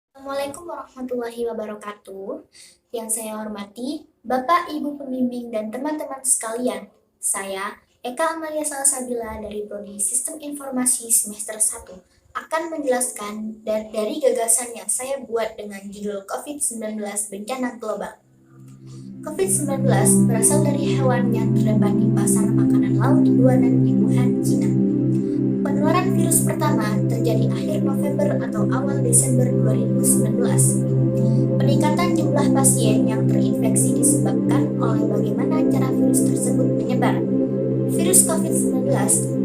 Assalamualaikum warahmatullahi wabarakatuh. Yang saya hormati, Bapak, Ibu pembimbing, dan teman-teman sekalian. Saya, Eka Amalia Salsabila dari Prodi Sistem Informasi semester 1, akan menjelaskan dari gagasan yang saya buat dengan judul COVID-19 Bencana Global. COVID-19 berasal dari hewan yang terdapat di pasar makanan laut buanan di Wuhan, China. Penularan virus pertama terjadi akhir November atau awal Desember 2019. Peningkatan jumlah pasien yang terinfeksi disebabkan oleh bagaimana cara virus tersebut menyebar. Virus COVID-19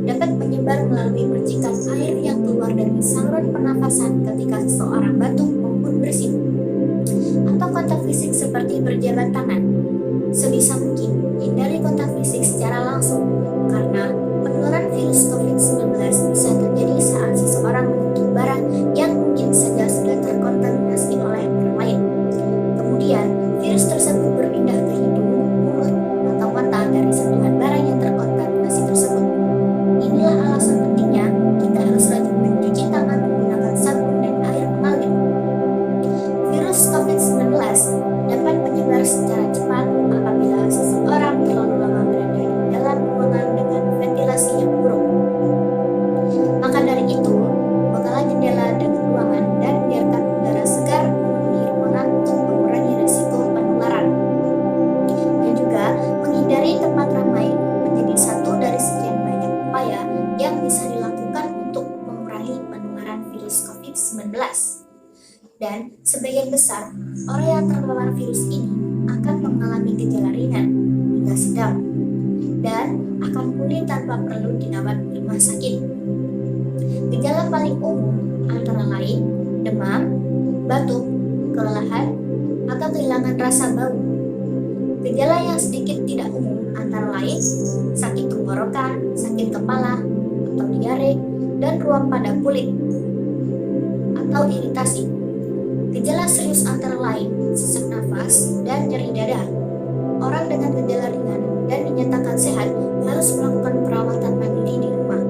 dapat menyebar melalui percikan air yang keluar dari saluran pernafasan ketika seseorang batuk maupun bersin, atau kontak fisik seperti berjabat tangan. Sebisa mungkin, hindari kontak fisik secara langsung, karena penularan virus COVID-19 bisa terjadi saat seseorang menyentuh barang yang mungkin saja sudah terkontaminasi oleh orang lain. Kemudian, virus tersebut berpindah ke hidung, mulut, atau mata dari sentuhan barang yang terkontaminasi tersebut. Inilah alasan pentingnya kita harus rajin mencuci tangan menggunakan sabun dan air mengalir. Virus COVID-19 dapat menyebar secara cepat apabila seseorang terlalu lama berada di dalam ruangan dengan ventilasi yang buruk. Maka dari itu, bukalah jendela dengan ruangan dan biarkan udara segar memenuhi ruangan untuk mengurangi risiko penularan. Dan juga menghindari tempat ramai menjadi satu dari sekian banyak upaya yang bisa dilakukan untuk mengurangi penularan virus COVID-19. Dan sebagian besar orang yang terpapar virus ini akan mengalami gejala ringan hingga sedang dan akan pulih tanpa perlu dirawat di rumah sakit. Gejala paling umum antara lain demam, batuk, kelelahan, atau kehilangan rasa bau. Gejala yang sedikit tidak umum antara lain sakit tenggorokan, sakit kepala, atau diare, dan ruam pada kulit atau iritasi. Gejala serius antara lain sesak nafas dan nyeri dada. Orang dengan gejala ringan dan dinyatakan sehat harus melakukan perawatan mandiri di rumah.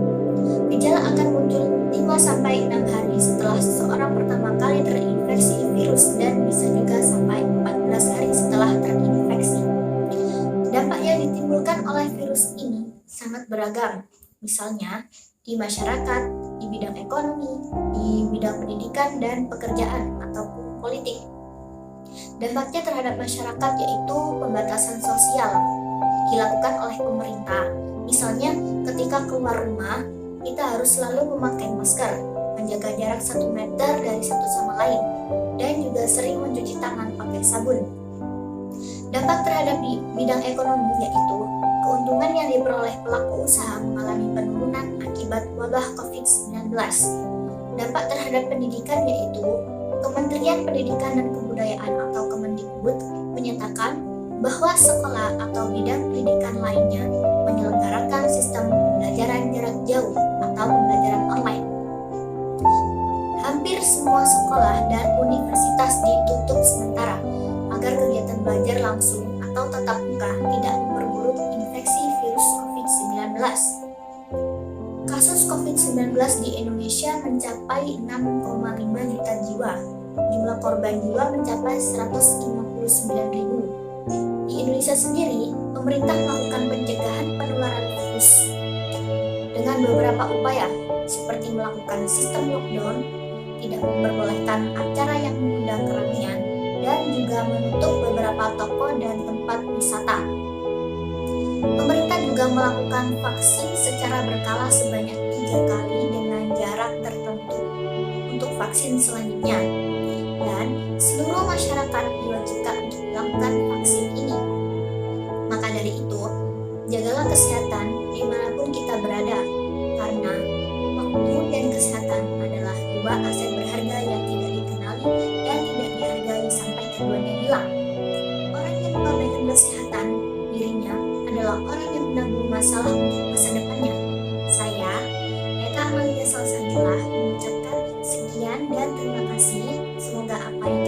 Gejala akan muncul 5-6 hari setelah seseorang pertama kali terinfeksi virus dan bisa juga sampai 14 hari setelah terinfeksi. Dampak yang ditimbulkan oleh virus ini sangat beragam, misalnya di masyarakat, di bidang ekonomi, di bidang pendidikan dan pekerjaan ataupun politik. Dampaknya terhadap masyarakat yaitu pembatasan sosial dilakukan oleh pemerintah. Misalnya ketika keluar rumah, kita harus selalu memakai masker, menjaga jarak 1 meter dari satu sama lain, dan juga sering mencuci tangan pakai sabun. Dampak terhadap bidang ekonomi yaitu keuntungan yang diperoleh pelaku usaha mengalami penurunan akibat wabah COVID-19. Dampak terhadap pendidikan yaitu Kementerian Pendidikan dan Kebudayaan atau Kemendikbud menyatakan bahwa sekolah atau bidang pendidikan lainnya menyelenggarakan sistem pembelajaran jarak jauh atau pembelajaran online. Hampir semua sekolah dan universitas ditutup sementara agar kegiatan belajar langsung atau tatap muka tidak memperburuk infeksi virus COVID-19. Kasus COVID-19 di Indonesia mencapai 6,5 juta jiwa. Jumlah korban jiwa mencapai 159.000. Di Indonesia sendiri, pemerintah melakukan pencegahan penularan virus dengan beberapa upaya, seperti melakukan sistem lockdown, tidak memperbolehkan acara yang mengundang keramaian, dan juga menutup beberapa toko dan tempat wisata. Pemerintah juga melakukan vaksin secara berkala sebanyak 3 kali dengan jarak tertentu untuk vaksin selanjutnya, dan seluruh masyarakat diwajibkan untuk melakukan vaksin ini. Maka dari itu, jagalah kesehatan dimanapun kita berada, karena waktu dan kesehatan adalah 2 aset berharga yang tidak dikenali dan tidak dihargai sampai keduanya hilang. Orang yang mengabaikan kesehatan dirinya adalah orang yang menanggung masalah untuk masa depannya. Saya, Eka Amalia Salsabila, mengucapkan sekian dan terima kasih. Semoga apa yang